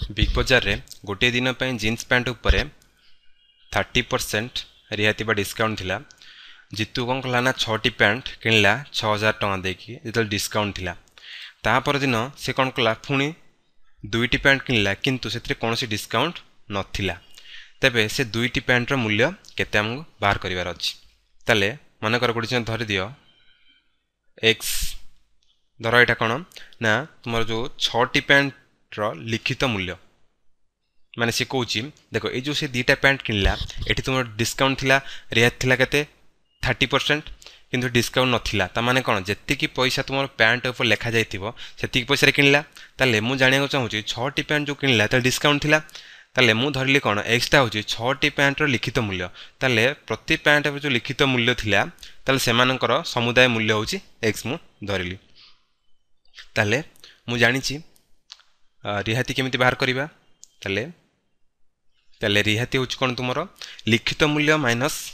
Big बजार रे गोटे दिन जीन्स पैंट उपर 30% रिहाती डिस्काउंट थिला। जितु कौन कला ना 6टी पैंट किणला 6000 टଙ୍କା देकी जो डिस्काउंट थिला। तापर दिन से कौन कला पुणी 2टी पैंट किणला किंतु से कौन डिस्काउंट नथिला। तेबे से 2टी पैंट रो मूल्य केते हमको बाहर करिवार अछि। ताले मन कर गोटे धरि दियो एक्स धर एटा कौन ना तुम जो 6टी पैंट रो लिखित मूल्य माने से कहूँ देख ये जो से 2टा पैंट किणला ये तुम डिस्काउंट थिला रिहाती थिला केते 30% किंतु डिस्काउंट नथिला। ता माने कौन जेतिकी पैसा तुम पैंट ऊपर लिखा जाइथिबो सेतिकी पैसा रे किणला। ताले मु जानिया चाहूची 6टी पैंट जो किणला ता डिस्काउंट थिला। ताले मु धरली कौन एक्सटा होची 6टी पैंट रो लिखित मूल्य। ताले प्रति पैंट जो लिखित मूल्य थिला ताले सेमानकर समुदाय मूल्य होची एक्स मु धरली। ताले मु जानिची रिहाती केमिति बाहर करिबा। ताले रिहाती होची कौन तुमरो लिखित मूल्य माइनस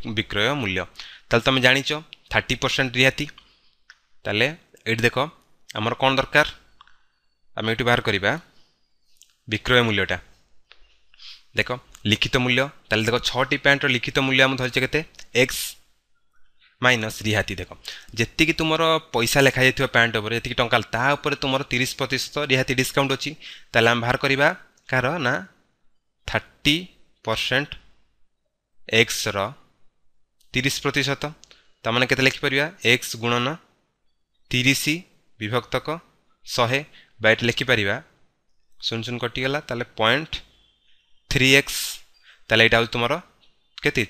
विक्रय मूल्य। ताले तुम जानिच 30% रिहाती। ताले एट देख आमर कौन दरकार आम ये बाहर करिबा विक्रय मूल्यटा। देख लिखित मूल्य ताले देख 6टी पैंट लिखित मूल्य आम धरिचे केते एक्स माइनस रिहाती। देख जेतिकी तुमर पैसा लिखा जाइथिबो पैंट ऊपर जेतिकी टंका ता ऊपर तुमर 30% रिहाती डिस्काउंट अछि। ताले आम बाहर करिबा कार ना 30% एक्स रो 30% ता माने केते लिखि परिबा एक्स गुणन 30 विभक्तक 100 बाइट लिखि परिबा। सुन सुन कटि गला ताले 0.3x ताले एटा तुमरो केते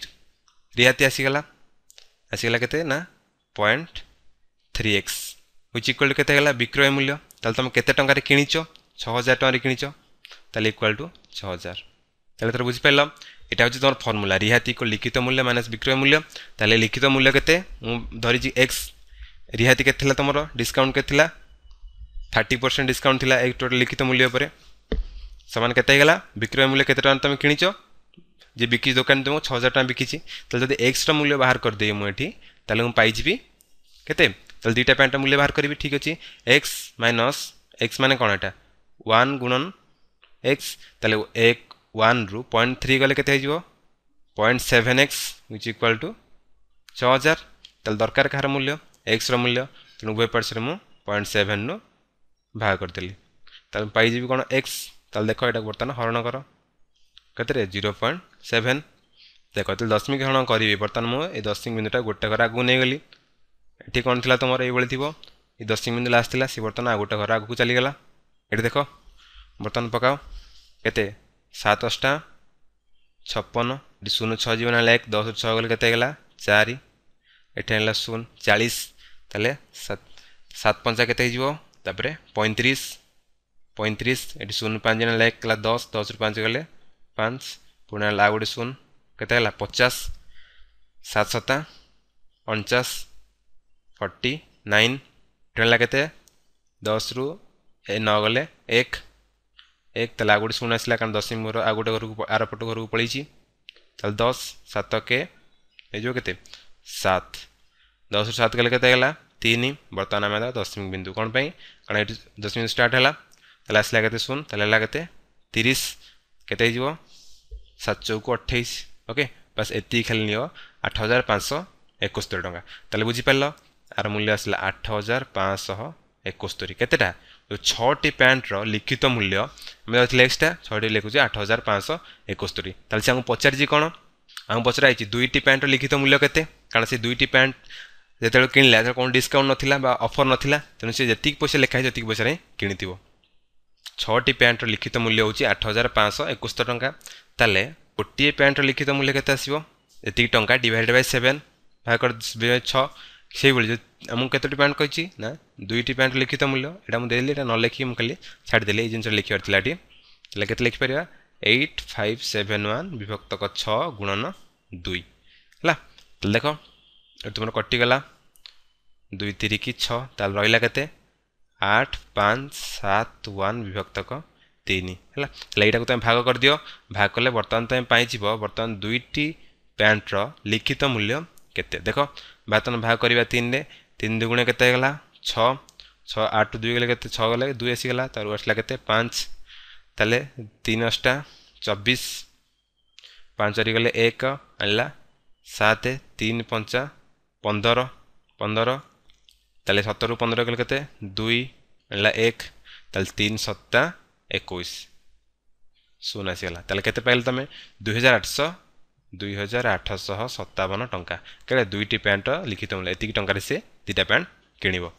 रिहाती आसीगला केते ना 0.3x व्हिच इक्वल टू केते गला विक्रय मूल्य। ताले तुम केते टंका रे किनिचो 6000 टंका रे किनिचो ताले इक्वल टू 6000। ताले तर बुझि पाइल एटा होची तोर फार्मूला रिहाती को लिखित मूल्य माइनस विक्रय मूल्य। ताले लिखित मूल्य केते मु धरिजी x रिहाती केते थिला तमरो डिस्काउंट केते थिला 30% डिस्काउंट थिला एक टोटल लिखित मूल्य ऊपर समान केते गला विक्रय मूल्य केते टन तुम किनिचो जे बिकी दुकान तुम 6000 टका बिकीची। ताले जदि x रा मूल्य बाहर कर दे मु एठी ताले मु पाई जिबी केते ताले 2टा पैंट मूल्य बाहर करबी। ठीक अछि x माइनस x माने कोन एटा 1 गुणन x ताले 1 रु 0.3 गले केते हिजबो 0.7x व्हिच इक्वल टू 6000। ताले दरकार कार मूल्य x रा मूल्य तनु उभय पार्श्व रे मु 0.7 नु भाग कर देली ताले पाई जिबी कोन x। ताले देखो एटा बर्तन हरण कर केते रे 0.7 देखो तो दशमिक हरण करी बर्तन मु ए दशमिक बिंदुटा गोटे घर आगु नै गली एठी कोन थिला तमर ए बळी थिबो ए दशमिक बिंदु लास्ट थिला से बर्तन आ गोटे घर आगु चली गला। एठी देखो बर्तन पकाओ केते 7 8 56 0 6 जीवन 1 10 6 गले केते गला 4 एठी हला 0 40 ताले 7 5 केते हिजबो तापरे 35 35 एठी 0 5 जन 1 कला 10 10 रु 5 गले 5 पुणे ला गोटे 0 केते हला 50 7 7 49 49 ठेला केते 10 रु 9 गले 1 1 तला गोटे 0 आसला कारण 10 मोर आ गोटे घर को आर पट घर को पळीची चल 10 7 के ए जो केते 7 10 रु 7 गले केते हला 3 वर्तमान में 10 बिंदु कोन पई कारण एठी 10 बिंदु स्टार्ट हला तला आसला केते 0 तला हला केते 30 केते हिजबो 7 चौक 28 ओके बस एति खाली नियो 8571 टका। ताले बुझी पारलो आर मूल्य आसला 8571 केतेटा जो 6टी पैंट रो लिखित मूल्य हम दथिले एक्स्ट्रा 6टी लिखुची 8571। ताले से हम पचार जी कोन हम पचरा आइची 2टी पैंट रो लिखित मूल्य केते कारण से 2टी पैंट जेतेल किनला त कोन डिस्काउंट नथिला बा ऑफर नथिला तनु से जतिक पैसा लिखा है जतिक पैसा रे किनिथिबो। 6टी पैंट रो लिखित मूल्य होची 8571 टका। ताले गोटे पैंट रो लिखित मूल्य केते आसीबो एतिक टंका डिवाइडेड बाय 7 भाग कर 6 से बोली हम केतोटी पैंट कहछि ना 2टी पैंट लिखित मूल्य एटा हम देली एटा न लिखि हम खाली छाड़ देली ए जिंस लिखिबार थिलाटी तले केते लिखि परिबा 8571 विभक्तक 6 गुणन 2 हला। तले देखो तुमर कटि गला 2 3 की 6 ताल रहिला केते 8 5 7 1 विभक्तक 3 हला। तले एटा को तुम भाग कर दियो भाग करले वर्तमान तुम पाई जिवो वर्तमान 2टी पैंट रो लिखित मूल्य केते देखो बातन भाग करबा 3 रे 3 दुगुणे केते गला 6 6 8 2 गले केते 6 गले 2 आसी गला तार आसला केते 5 ताले 3 अष्टा 24 5 गले 1 आला 7 3 5 15 15 ताले 17 रु 15 गले केते 2 आला 1 ताले 3 7 21 शून्य आसीगला ताले केते पाइल तमे 2857 टंका केले दुईटी पैंट लिखित एति टंका से 2टा पैंट किणिबो।